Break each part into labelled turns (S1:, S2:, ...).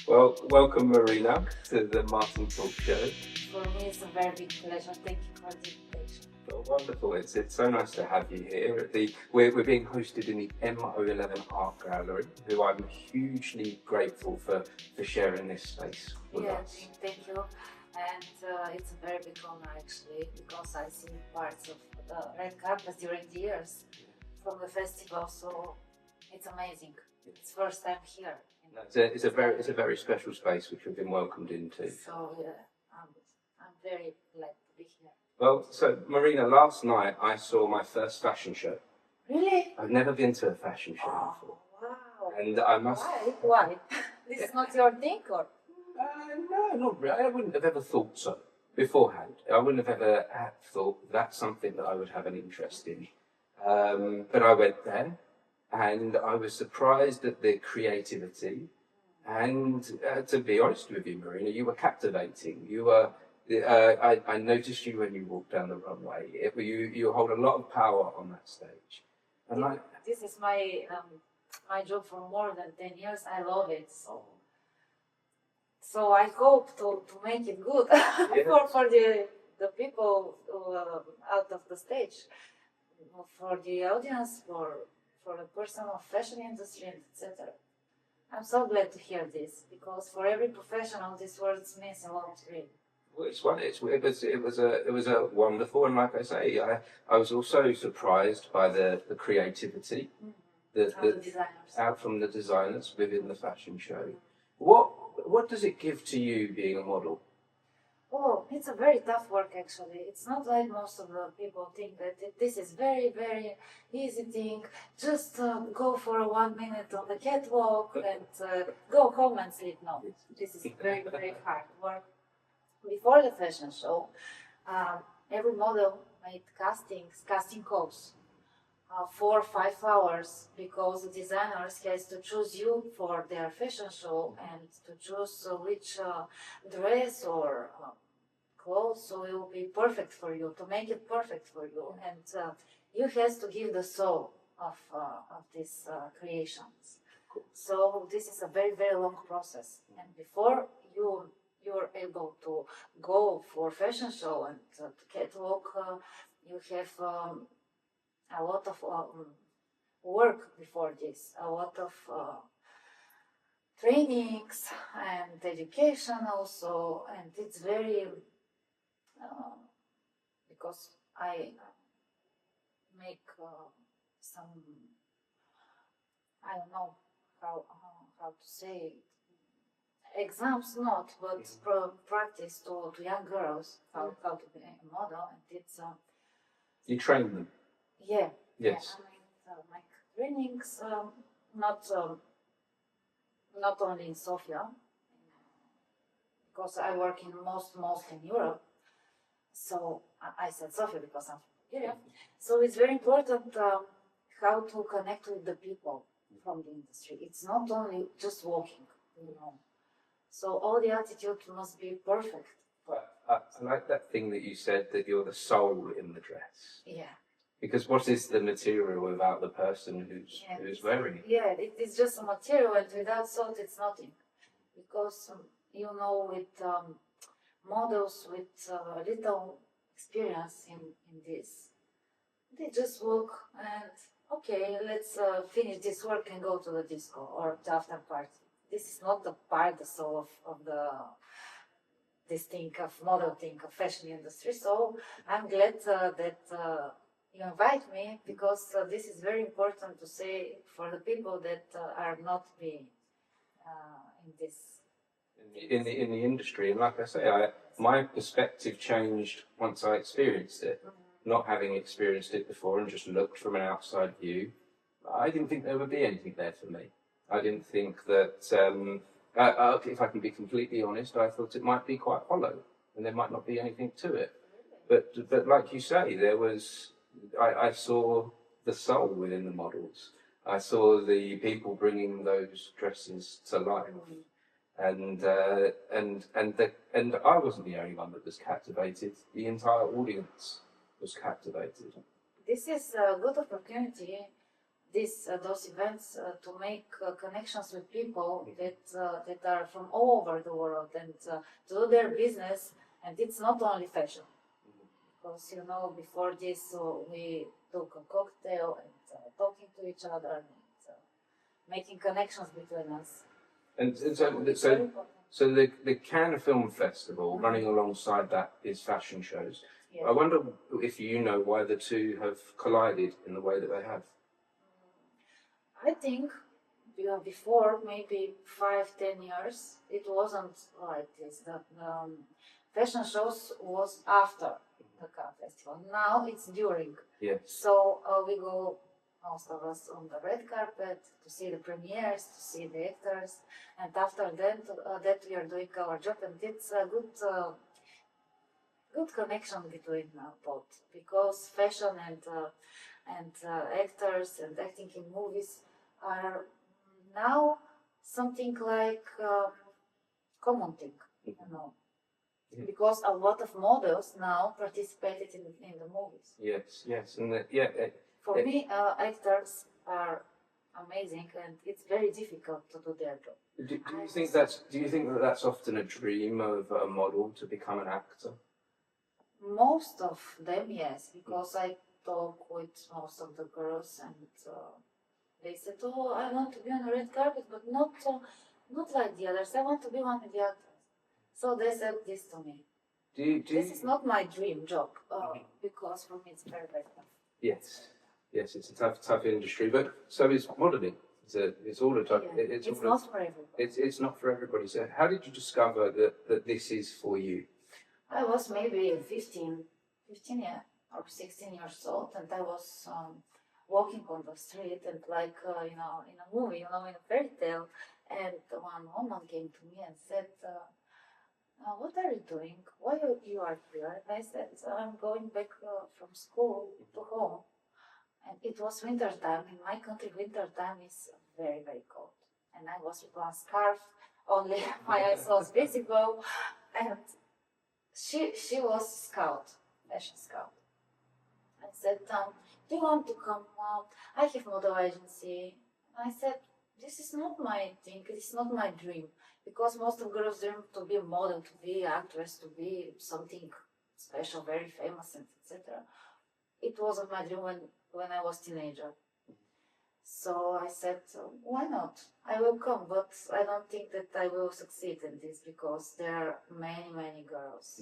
S1: Well, welcome Marina to the Martin Talk Show.
S2: For me, it's a very big pleasure. Thank you for the invitation.
S1: Well, wonderful. It's so nice to have you here. We're being hosted in the MO11 Art Gallery, who I'm hugely grateful for sharing this space with us.
S2: Thank you. And it's a very big honor actually, because I've seen parts of the red carpet during the years from the festival, so it's amazing. It's first time here.
S1: It's a very special space which we've been welcomed into.
S2: So I'm very glad to be here.
S1: Well, so Marina, last night I saw my first fashion show.
S2: Really?
S1: I've never been to a fashion show before.
S2: Wow.
S1: And I must.
S2: Why? This is not your thing, or?
S1: No, not really. I wouldn't have ever thought so beforehand. I wouldn't have ever thought that's something that I would have an interest in. But I went there, and I was surprised at the creativity. And to be honest with you, Marina, you were captivating. You were. I noticed you when you walked down the runway. You hold a lot of power on that stage. And
S2: this is my job for more than 10 years. I love it. So I hope to make it good for the people out of the stage, for the audience, for the person of fashion industry, etc. I'm so glad to hear this, because for every professional, this word means a lot to me.
S1: Well, it was a wonderful, and like I say, I was also surprised by the creativity out from the designers within the fashion show. What does it give to you being a model?
S2: Oh, it's a very tough work actually. It's not like most of the people think that this is very, very easy thing. Just go for 1 minute on the catwalk and go home and sleep. No, this is very, very hard work. Before the fashion show, every model made casting calls. 4 or 5 hours, because the designers has to choose you for their fashion show and to choose which dress or clothes so it will be perfect for you, to make it perfect for you, and you has to give the soul of these creations. So this is a very, very long process, and before you're able to go for fashion show and to catwalk, you have a lot of work before this, a lot of trainings and education also, and it's very because I make some, I don't know how to say it, exams not, but practice to young girls how to be a model, and it's
S1: you train them.
S2: Yeah.
S1: Yes.
S2: I make trainings, not only in Sofia, because I work in mostly in Europe. So I said Sofia because I'm from Bulgaria. So it's very important how to connect with the people from the industry. It's not only just walking, So all the attitude must be perfect.
S1: I like that thing that you said, that you're the soul in the dress.
S2: Yeah.
S1: Because what is the material without the person who's wearing it?
S2: Yeah, it is just a material, and without soul, it's nothing. Because with models with little experience in this, they just walk and okay, let's finish this work and go to the disco or the after party. This is not the soul of this thing of model thing of fashion industry. So I'm glad that you invite me, because this is very important to say for the people that are not being in this.
S1: In the industry, and like I say, my perspective changed once I experienced it. Not having experienced it before and just looked from an outside view, I didn't think there would be anything there for me. I didn't think that, if I can be completely honest, I thought it might be quite hollow and there might not be anything to it. But like you say, I saw the soul within the models. I saw the people bringing those dresses to life. And I wasn't the only one that was captivated. The entire audience was captivated.
S2: This is a good opportunity those events to make connections with people that are from all over the world and to do their business. And it's not only fashion, because before this we took a cocktail and talking to each other and making connections between us.
S1: And
S2: It's very important.
S1: so the Cannes Film Festival, running alongside that, is fashion shows.
S2: Yes.
S1: I wonder if you know why the two have collided in the way that they have.
S2: I think before maybe 5-10 years, it wasn't like this. The fashion shows was after the Cannes Festival. Now it's during.
S1: Yes.
S2: So we go, most of us, on the red carpet to see the premieres, to see the actors, and after that we are doing our job, and it's a good connection between both, because fashion and actors and acting in movies are now something like common thing,
S1: Yeah.
S2: because a lot of models now participated in the movies.
S1: Yes, and
S2: For me, actors are amazing, and it's very difficult to do their job.
S1: Do you think that that's often a dream of a model to become an actor?
S2: Most of them, yes, because I talk with most of the girls, and they said, "Oh, I want to be on the red carpet, but not like the others. I want to be one of the actors." So they said this to me. This is not my dream job, because for me it's very, very tough.
S1: Yes, it's a tough industry, but so is modelling. It's all a tough.
S2: Yeah. It's not for everybody.
S1: It's not for everybody. So how did you discover that this is for you?
S2: I was maybe 15 or 16 years old, and I was walking on the street, and like in a movie, in a fairy tale, and one woman came to me and said, "What are you doing? Why you are here?" And I said, "I'm going back from school to home." And it was winter time. In my country, winter time is very, very cold. And I was with one scarf, only my eyes was visible, and she was fashion scout. I said, "Do you want to come? I have model agency." I said, "This is not my thing. This is not my dream, because most of girls dream to be a model, to be an actress, to be something special, very famous, etc." It wasn't my dream when I was teenager. So I said, "Why not? I will come, but I don't think that I will succeed in this, because there are many, many girls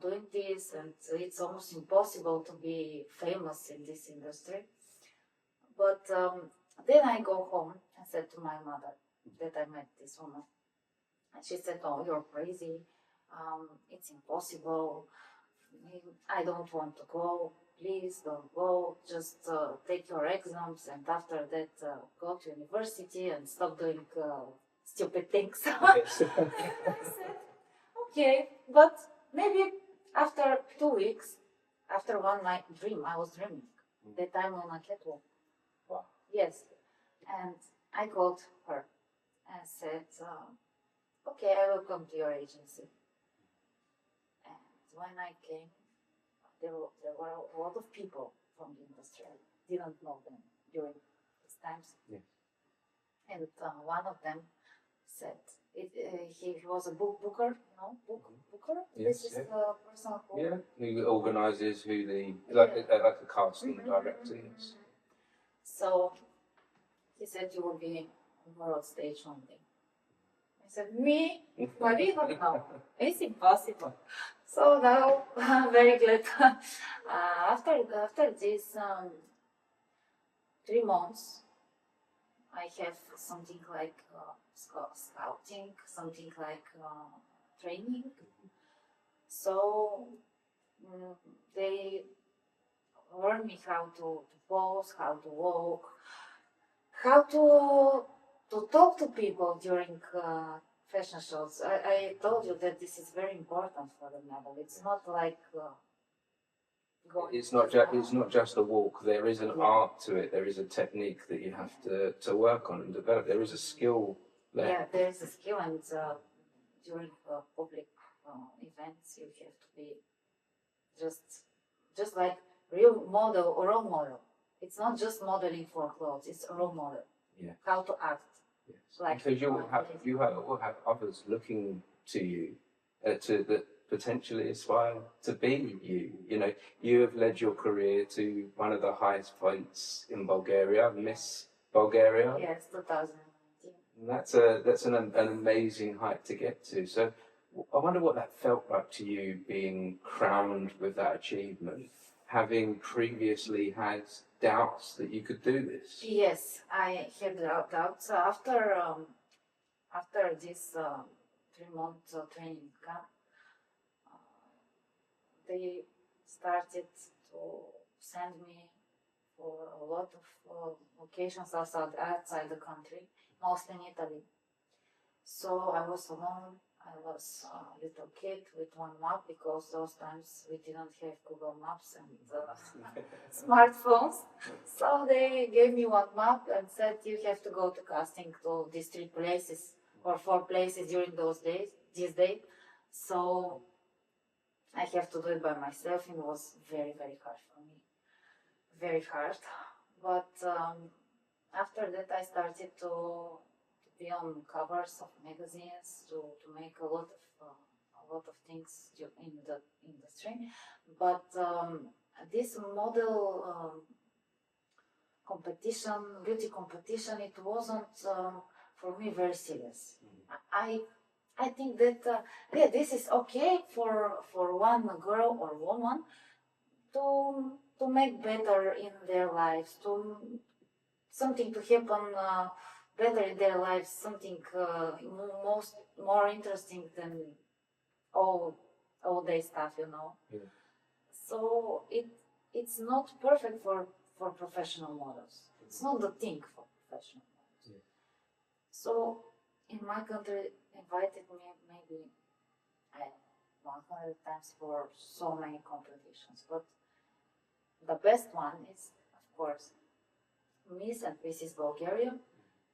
S2: doing this, and it's almost impossible to be famous in this industry." But then I go home and said to my mother that I met this woman. And she said, "Oh, you're crazy. It's impossible. I don't want to go. Please don't go. Just take your exams, and after that go to university and stop doing stupid things." I said, "Okay, but maybe after 2 weeks, after one night dream, I was dreaming that I'm on a catwalk."
S1: Wow.
S2: Yes. And I called her and said, "Okay, I will come to your agency." And when I came, there were a lot of people from the industry. I didn't know them during these times.
S1: Yes.
S2: And one of them said, he was a booker, booker?
S1: Yes,
S2: This is the person
S1: who organises like a casting director. Yes.
S2: So he said, "You will be on world stage one day." I said, "Me? Marina? No, it's impossible." So now I'm very glad. After these 3 months, I have something like scouting, something like training. So they learn me how to pose, how to walk, how to talk to people during fashion shows. I told you that this is very important for the model. It's not like going.
S1: It's not just a walk. There is an art to it. There is a technique that you have to work on and develop. There is a skill there.
S2: Yeah, there is a skill, and during public events, you have to be just like real model or role model. It's not just modeling for clothes, it's a role model.
S1: Yeah.
S2: How to act.
S1: Yes.
S2: Like
S1: Because will have others looking to you that potentially aspire to be you. You know, you have led your career to one of the highest points in Bulgaria, Miss Bulgaria.
S2: Yes, 2019.
S1: And that's an amazing height to get to. So I wonder what that felt like to you, being crowned with that achievement, having previously had doubts that you could do this.
S2: Yes, I had doubts after this 3-month training camp. They started to send me for a lot of locations outside the country, mostly in Italy. So I was alone. I was a little kid with one map, because those times we didn't have Google Maps and smartphones. So they gave me one map and said, you have to go to casting to these 3 places or 4 places during these days. So I have to do it by myself. It was very, very hard for me. Very hard. But after that I started to be on covers of magazines, to make a lot of things in the industry. But this model competition, beauty competition, it wasn't for me very serious. I think that this is okay for one girl or woman to make better in their lives, to something to happen better in their lives, something more interesting than all day stuff, you know.
S1: Yeah.
S2: So it's not perfect for professional models. It's not the thing for professional models.
S1: Yeah.
S2: So in my country, invited me maybe 100 times for so many competitions, but the best one is, of course, Miss and Mrs. Bulgaria.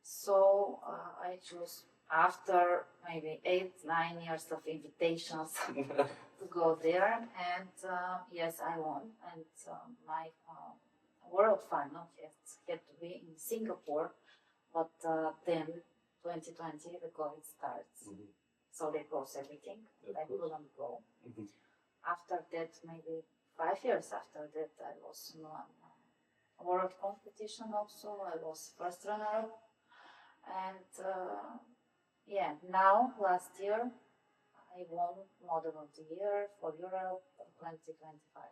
S2: So I chose, after maybe 8-9 years of invitations to go there, and yes, I won. And my world final had to be in Singapore, but then 2020 the COVID starts, so they closed everything. I couldn't go. After that, maybe 5 years after that, I was in one world competition also. I was first runner-up. And now, last year, I won Model of the Year for Europe 2025.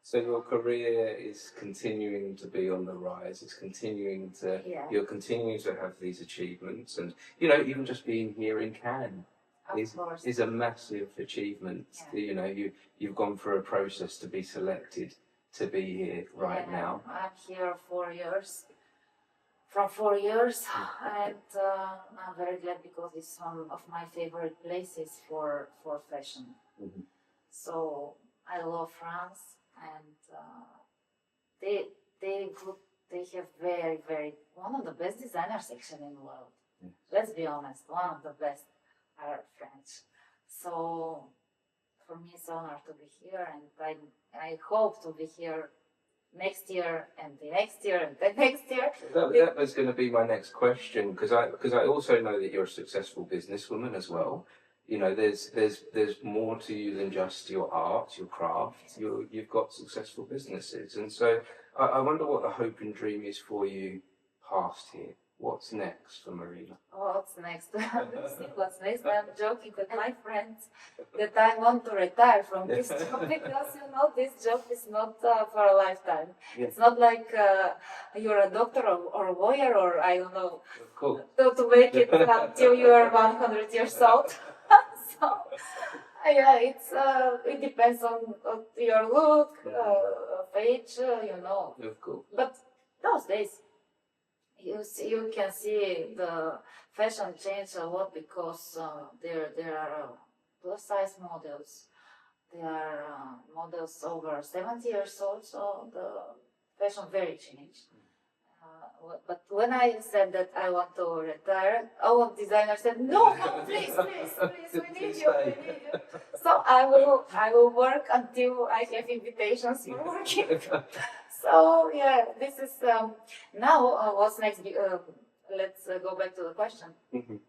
S1: So your career is continuing to be on the rise. It's continuing to, you're continuing to have these achievements. And, you know, even just being here in Cannes is a massive achievement.
S2: Yeah.
S1: You know, you've gone through a process to be selected to be here right now.
S2: I'm here 4 years. From 4 years, and I'm very glad, because it's one of my favorite places for fashion. So I love France, and they have very one of the best designer section in the world. Let's be honest, one of the best are French. So for me, it's an honor to be here, and I hope to be here next year and the next year and the next year.
S1: That was going to be my next question, because I also know that you're a successful businesswoman as well. You know, there's more to you than just your art, your craft. You've got successful businesses, and so I wonder what the hope and dream is for you past here. What's next for Marina?
S2: What's next? What's next? I'm joking with my friends that I want to retire from this job, because you know this job is not for a lifetime. Yeah. It's not like you're a doctor or a lawyer, or I don't know,
S1: cool.
S2: to make it until you are 100 years old. So yeah, it depends on your look, of age, you know.
S1: Cool.
S2: But those days, you can see the fashion change a lot, because there are plus size models. There are models over 70 years old, so the fashion very changed. But when I said that I want to retire, all designers said, no, please, we need you. So I will work until I have invitations for working. So yeah, this is now what's next. Let's go back to the question.
S1: Mhm.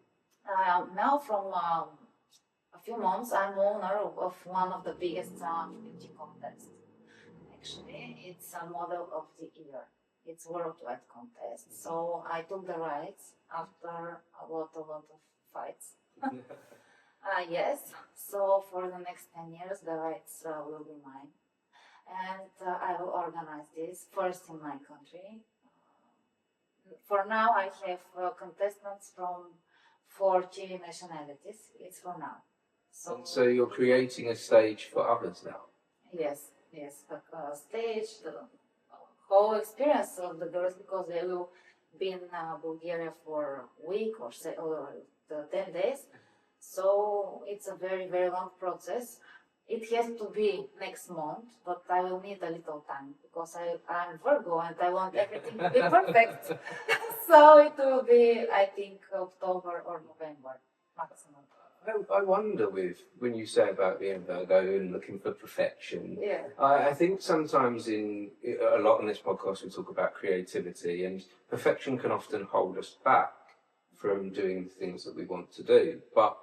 S2: Now from a few months, I'm owner of one of the biggest beauty contests. Actually, it's a model of the year. It's worldwide contest. So I took the rights after a lot of fights. Yes. So for the next 10 years, the rights will be mine, and I will organize this first in my country. For now, I have contestants from 40 nationalities. It's for now.
S1: So you're creating a stage for others now.
S2: Yes, yes, the stage, the whole experience of the girls, because they will be in Bulgaria for a week or 10 days. So it's a very, very long process. It has to be next month, but I will need a little time because I'm Virgo and I want everything to be perfect. So it will be, I think, October or November maximum.
S1: I wonder when you say about being Virgo and looking for perfection.
S2: Yeah.
S1: I think sometimes a lot on this podcast we talk about creativity, and perfection can often hold us back from doing the things that we want to do. But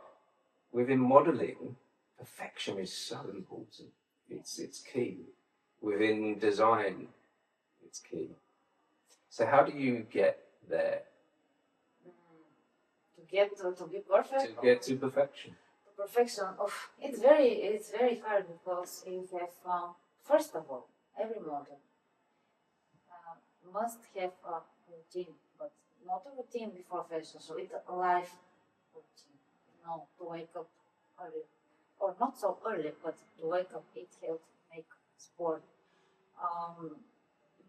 S1: within modelling, perfection is so important. It's key. Within design, it's key. So how do you get there?
S2: To be perfect.
S1: To get to perfection.
S2: Perfection. It's very hard because you have first of all, every model must have a routine, but not a routine before fashion. So it's a life routine. To wake up early, or not so early, but to wake up, eat healthy, make sport,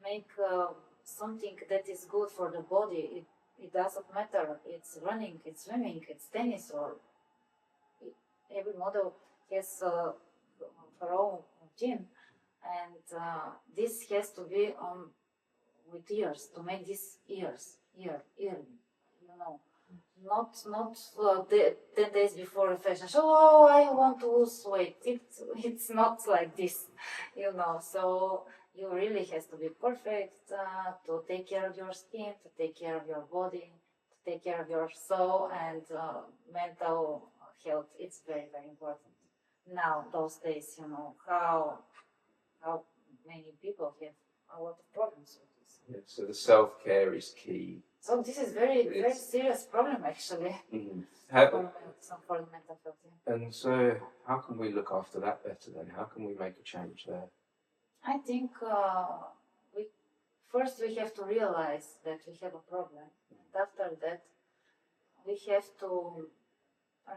S2: make something that is good for the body. It doesn't matter. It's running, it's swimming, it's tennis, or every model has her own routine, and this has to be on with years to make this yearly. Not 10 days before a fashion show. Oh, I want to lose weight. It's not like this, So you really has to be perfect to take care of your skin, to take care of your body, to take care of your soul and mental health. It's very, very important. Now, those days, how many people have a lot of problems with this.
S1: Yeah, so the self-care is key.
S2: So this is very serious problem actually.
S1: Mm-hmm.
S2: For the mental health.
S1: Yeah. And so, how can we look after that better then? How can we make a change there?
S2: I think we have to realize that we have a problem, and after that, we have to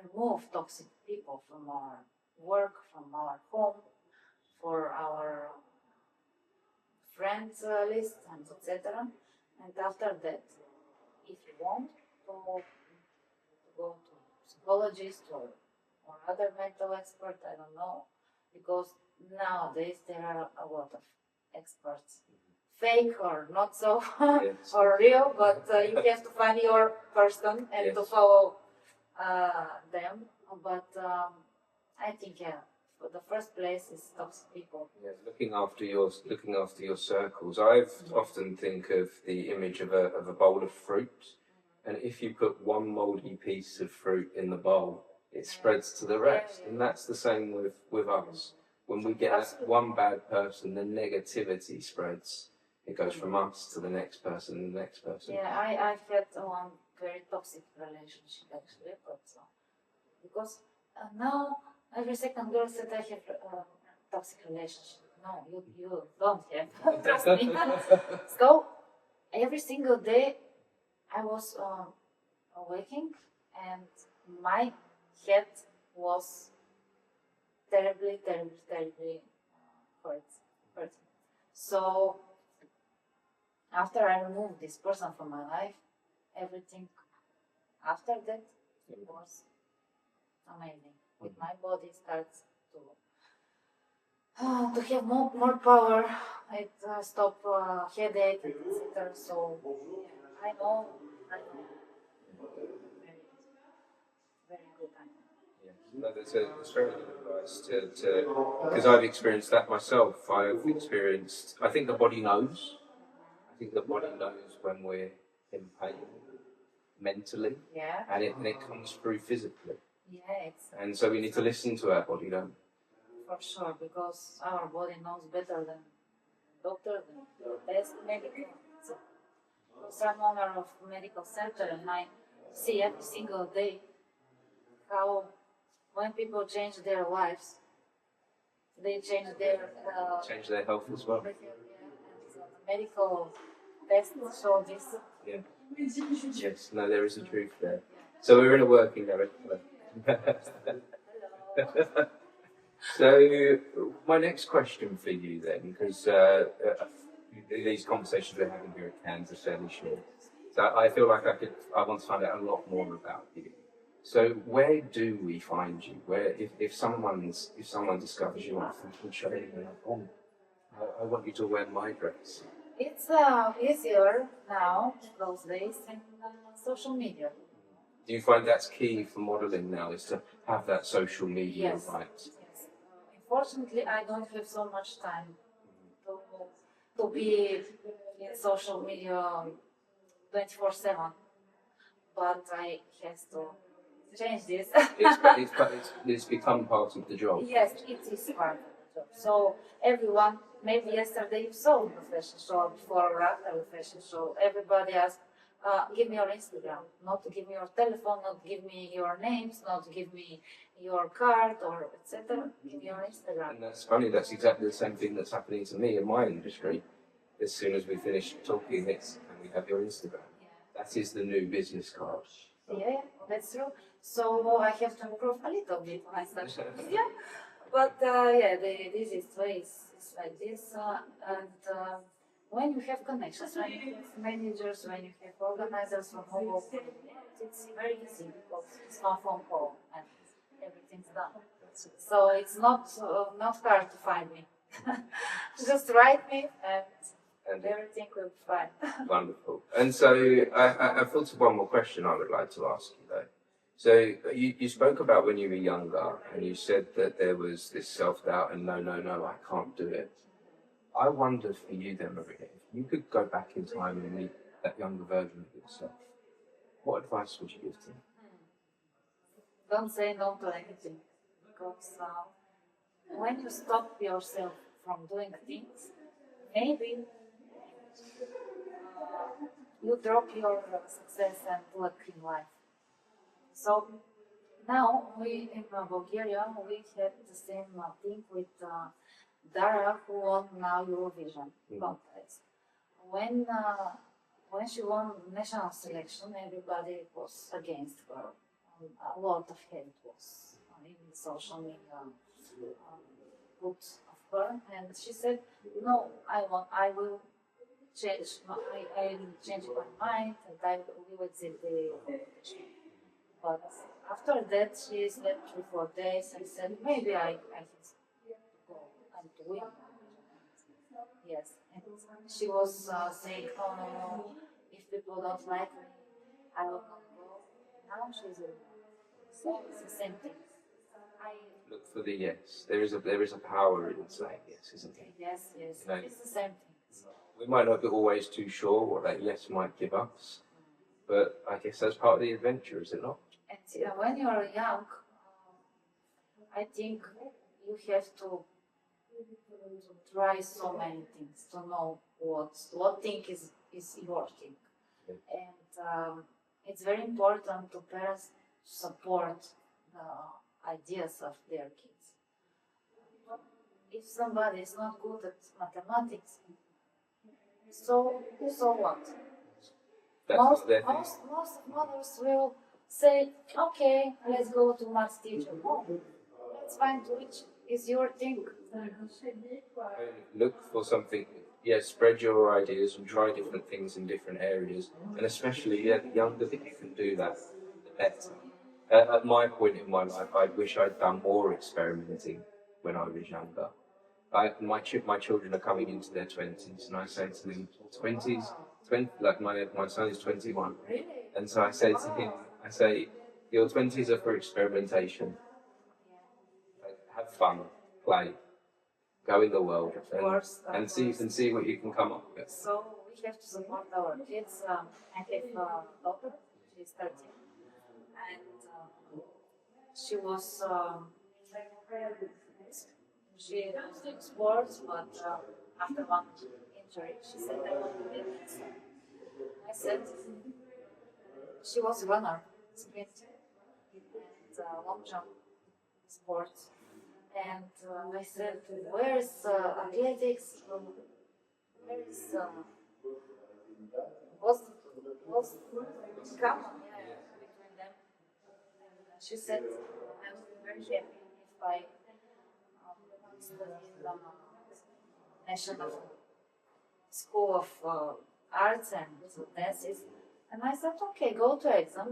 S2: remove toxic people from our work, from our home, for our friends list, and etc. And after that, if you want to go to psychologist or other mental expert, I don't know, because nowadays there are a lot of experts, fake or not so,
S1: Yes.
S2: or real, but you have to find your person and
S1: Yes.
S2: to follow them. But I think the first place is toxic people.
S1: Yeah, looking after your circles. I often think of the image of a bowl of fruit, and if you put one mouldy piece of fruit in the bowl, it spreads to the rest, and that's the same with us. When we get that one bad person, the negativity spreads. It goes from us to the next person and the next person.
S2: Yeah, I've had one very toxic relationship actually, but because now every second girl said I have a toxic relationship. No, you don't have. Trust me. So every single day I was waking and my head was terribly hurt. So after I removed this person from my life, everything after that was amazing. With my body starts to have more power. It stop headache, etc. So I know. Very, very good.
S1: Yes, that's very good advice. elegance because I've experienced that myself. I think the body knows. I think the body knows when we're in pain mentally,
S2: Yeah.
S1: and it comes through physically.
S2: Yeah, it's
S1: And so we need to listen to our body, don't we?
S2: for sure because our body knows better than doctor, than the best medical. So, because I'm owner of medical center and I see every single day how when people change their lives, they change their
S1: Change their health as well.
S2: behavior, and so the medical tests show this.
S1: Yeah. Yes. No, there is a truth there. So we're in a working direction. So my next question for you then, because these conversations we're having here at Cairns are fairly short, so I feel like I want to find out a lot more about you. So where do we find you? Where if someone discovers you on a fashion show, and they're like, oh, I want you to wear my dress.
S2: It's easier now those days in social media.
S1: Do you find that's key for modelling now, is to have that social media
S2: Yes.
S1: right?
S2: Yes. Unfortunately, I don't have so much time to be in social media 24/7, but I have to change this.
S1: It's become part of the job.
S2: Yes, it is part of the job. So everyone, maybe yesterday you saw the fashion show, before or after the fashion show, everybody asked, give me your Instagram, not to give me your telephone, not give me your names, not to give me your card or etc. Give me your Instagram.
S1: And that's funny, that's exactly the same thing that's happening to me in my industry. As soon as we finish talking, and we have your Instagram.
S2: Yeah.
S1: That is the new business card.
S2: Yeah, that's true. So I have to improve a little bit my social media. But yeah, this is ways it's like this. And when you have connections, when you have managers, when you have organizers from all over, it's very easy because it's one phone call and everything's done. So it's not hard to find me. Just write me and everything will be fine.
S1: Wonderful. And so I've thought of one more question I would like to ask you though. So you spoke about when you were younger and you said that there was this self-doubt and no, I can't do it. I wondered for you then, Marina, if you could go back in time and meet that younger version of yourself, what advice would you give to them?
S2: Don't say no to anything because when you stop yourself from doing things, maybe you drop your success and luck in life. So now we in Bulgaria we had the same thing with Dara who won now Eurovision contest. When she won national selection, everybody was against her. A lot of hate was in social media put of her, and she said, "No, I will change. I will change my mind, and I will exit the competition." But after that, she slept 3-4 days and said, "Maybe I can go and win." Yes, and she was saying, "No. If people don't like me, I will not go." Now she's a so it's the same thing. I
S1: Look for the yes. There is a power in saying yes, isn't there?
S2: yes,
S1: No.
S2: it's the same thing. So,
S1: We might not be always too sure what that yes might give us, but I guess that's part of the adventure, is it not?
S2: and when you are young, I think you have to try so many things to know what thing is your thing, and it's very important to parents support the ideas of their kids. If somebody is not good at mathematics, so what?
S1: That's
S2: Most,
S1: what they're
S2: most, most mothers will say, okay, let's go to maths teacher. No, let's find which is your thing.
S1: Look for something. Yeah, spread your ideas and try different things in different areas, and especially the younger that you can do that, the better. At my point in my life, I wish I'd done more experimenting when I was younger. My children are coming into their 20s, and I say to them, 20s, like my son is 21,
S2: Really?
S1: and so I say to him, your 20s are for experimentation. Like, have have fun, play, go in the world, and
S2: of course.
S1: see what you can come up with.
S2: So we have to support our kids. I have a daughter, she's 13, and she was she was doing sports, but after one injury, she said, "I want to be an dancer." I said, she was a runner, sprint, and long jump sports. And I said, "Where is athletics? Where is what's common between them?" And she said, "I would be very happy if I studied in the National School of Arts and Dances." And I said, "Okay, go to exam."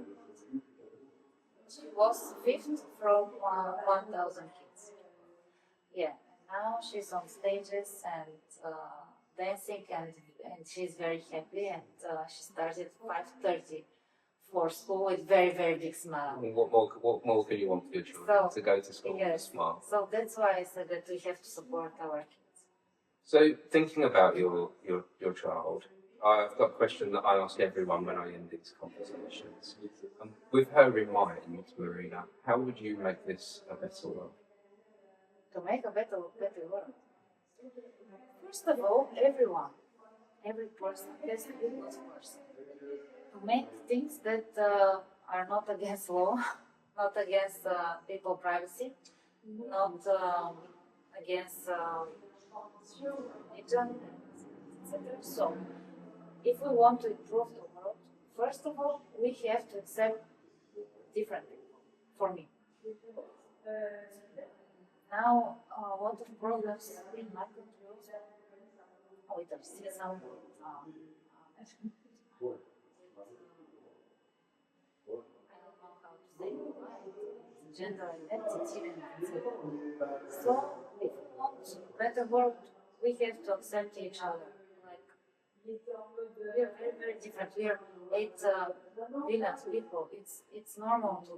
S2: She was fifth from 1,000 kids. Yeah, now she's on stages and dancing, and she's very happy. And she started 5:30 for school with very big smile.
S1: What more can you want for your children? To go to school with a smile.
S2: So that's why I said that we have to support our kids.
S1: So thinking about your child, I've got a question that I ask everyone when I end these conversations. With her in mind, Marina, how would you make this a better world?
S2: To make a better world. First of all, every person has to be a good person. To make things that are not against law, not against people's privacy, not against religion, etc. So, if we want to improve the world, first of all, we have to accept different people. For me, now a lot of problems in my country also with racism, I don't know how to say it, gender identity, and so if we want a better world, we have to accept each other. Like, we are very different. We are 8 billion people. It's normal to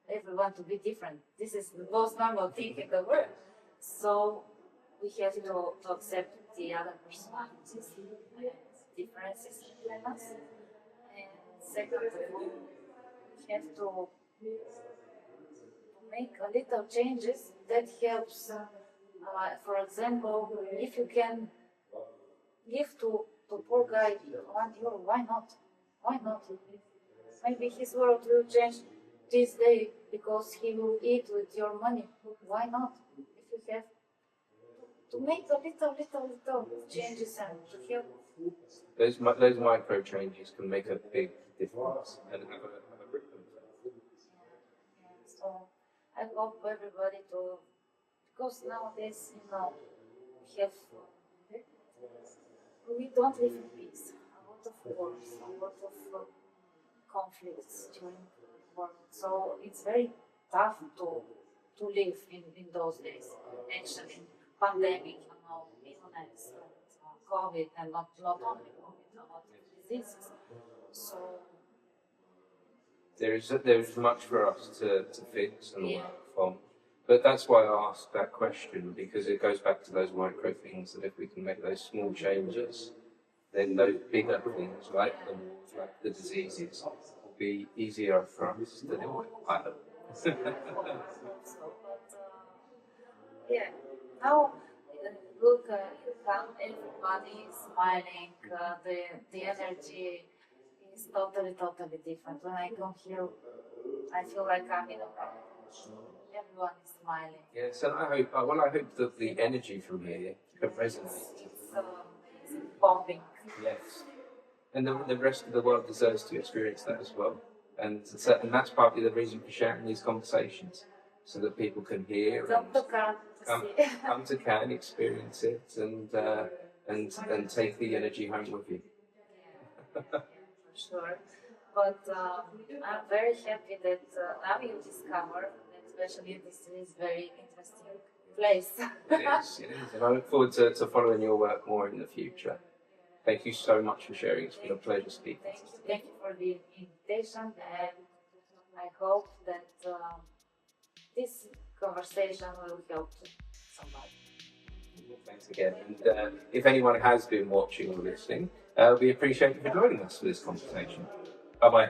S2: everyone to be different. This is the most normal thing in the world. So we have to accept the other personalities and differences between us. And second of all, we have to make a little changes that helps. For example, if you can give to poor guy €1, why not? Why not? Maybe his world will change this day because he will eat with your money. Why not? If you have to make a little changes and to help.
S1: Those micro changes can make a big difference and have a ripple effect.
S2: So I hope everybody to, because nowadays, we don't live in peace. A lot of wars, a lot of conflicts during the world. So it's very tough to live in those days. Actually, pandemic, illness, and COVID, and not only COVID, a lot of diseases. So
S1: there is much for us to fix and work from. But that's why I asked that question, because it goes back to those micro things, that if we can make those small changes, then those bigger things, like the wars, like the diseases, will be easier for us to deal with. I hope.
S2: Now look, everybody is smiling. The energy is totally different. When I come here, I feel like I'm in a party. Everyone is smiling.
S1: Yes, and I hope that the energy from here can resonate.
S2: It's pumping.
S1: Yes, and the rest of the world deserves to experience that as well. And that's partly the reason for sharing these conversations, so that people can hear come to Cannes, experience it, and take the energy home with you.
S2: For sure. But I'm very happy that now you discover that especially this is very interesting place.
S1: It is, and I look forward to following your work more in the future. Thank you so much for sharing. It's been a pleasure speaking.
S2: Thank you for the invitation, and I hope that this conversation will help to somebody.
S1: Thanks again. And if anyone has been watching or listening, we appreciate you for joining us for this conversation. Bye bye.